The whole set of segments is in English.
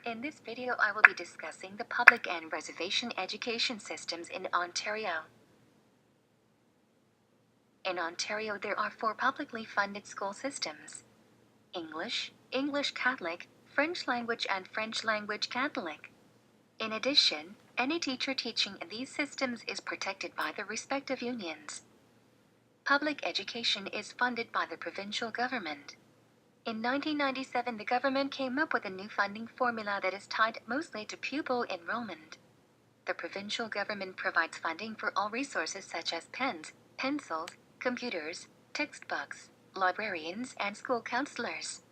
In this video, I will be discussing the public and reservation education systems in Ontario. In Ontario, there are 4 publicly funded school systems: English, English Catholic, French language, and French language Catholic. In addition, any teacher teaching in these systems is protected by the respective unions. Public education is funded by the provincial government. In 1997, the government came up with a new funding formula that is tied mostly to pupil enrollment. The provincial government provides funding for all resources such as pens, pencils, computers, textbooks, librarians, and school counselors.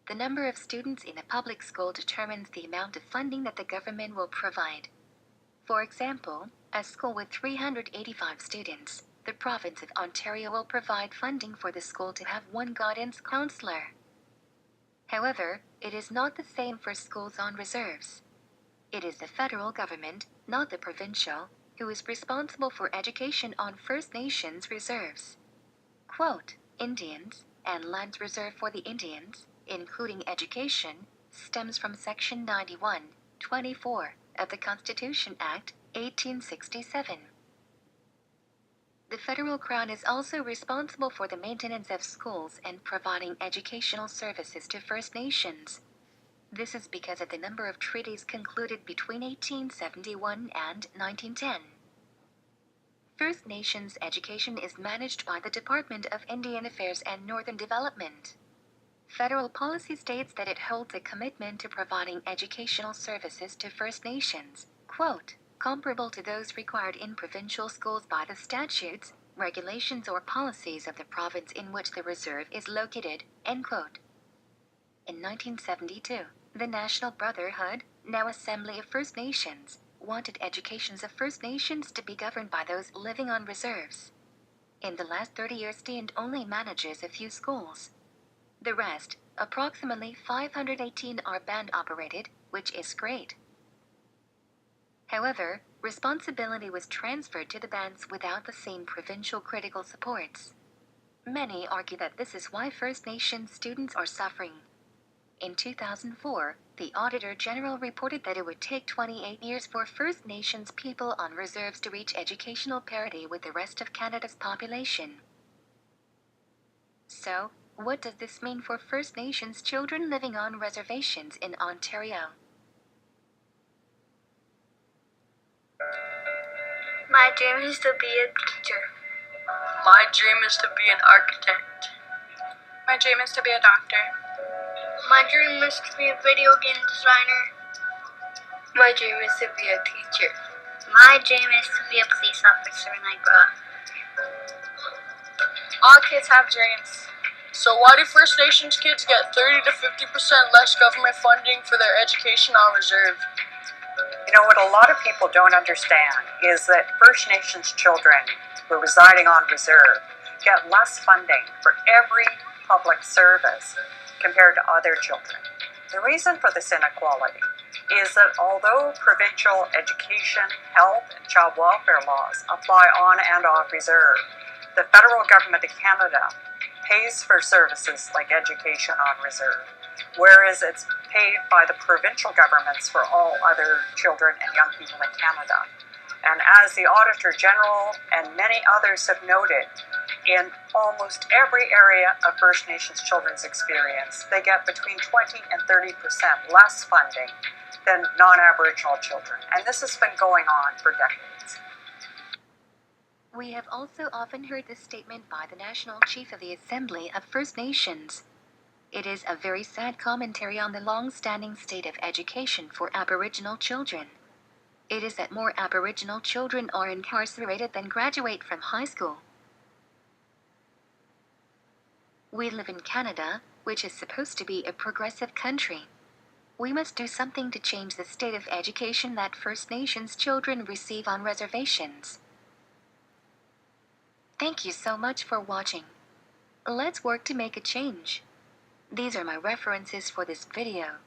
The number of students in a public school determines the amount of funding that the government will provide. For example, a school with 385 students, the province of Ontario will provide funding for the school to have 1 guidance counselor. However, it is not the same for schools on reserves. It is the federal government, not the provincial, who is responsible for education on First Nations reserves. Quote, Indians, and lands reserved for the Indians, including education, stems from Section 91(24) of the Constitution Act, 1867. The federal crown is also responsible for the maintenance of schools and providing educational services to First Nations. This is because of the number of treaties concluded between 1871 and 1910. First Nations education is managed by the Department of Indian Affairs and Northern Development. Federal policy states that it holds a commitment to providing educational services to First Nations, quote, comparable to those required in provincial schools by the statutes, regulations, or policies of the province in which the reserve is located, end quote. In 1972, the National Brotherhood, now Assembly of First Nations, wanted educations of First Nations to be governed by those living on reserves. In the last 30-year stint only manages a few schools. The rest, approximately 518, are band-operated, which is great. However, responsibility was transferred to the bands without the same provincial critical supports. Many argue that this is why First Nations students are suffering. In 2004, the Auditor General reported that it would take 28 years for First Nations people on reserves to reach educational parity with the rest of Canada's population. So, what does this mean for First Nations children living on reservations in Ontario? My dream is to be a teacher. My dream is to be an architect. My dream is to be a doctor. My dream is to be a video game designer. My dream is to be a teacher. My dream is to be a police officer when I grow up. All kids have dreams. So why do First Nations kids get 30 to 50% less government funding for their education on reserve? You know, what a lot of people don't understand is that First Nations children who are residing on reserve get less funding for every public service compared to other children. The reason for this inequality is that although provincial education, health, and child welfare laws apply on and off reserve, the federal government of Canada pays for services like education on reserve, whereas it's paid by the provincial governments for all other children and young people in Canada. And as the Auditor General and many others have noted, in almost every area of First Nations children's experience, they get between 20 and 30% less funding than non-Aboriginal children. And this has been going on for decades. We have also often heard this statement by the National Chief of the Assembly of First Nations. It is a very sad commentary on the long-standing state of education for Aboriginal children. It is that more Aboriginal children are incarcerated than graduate from high school. We live in Canada, which is supposed to be a progressive country. We must do something to change the state of education that First Nations children receive on reservations. Thank you so much for watching. Let's work to make a change. These are my references for this video.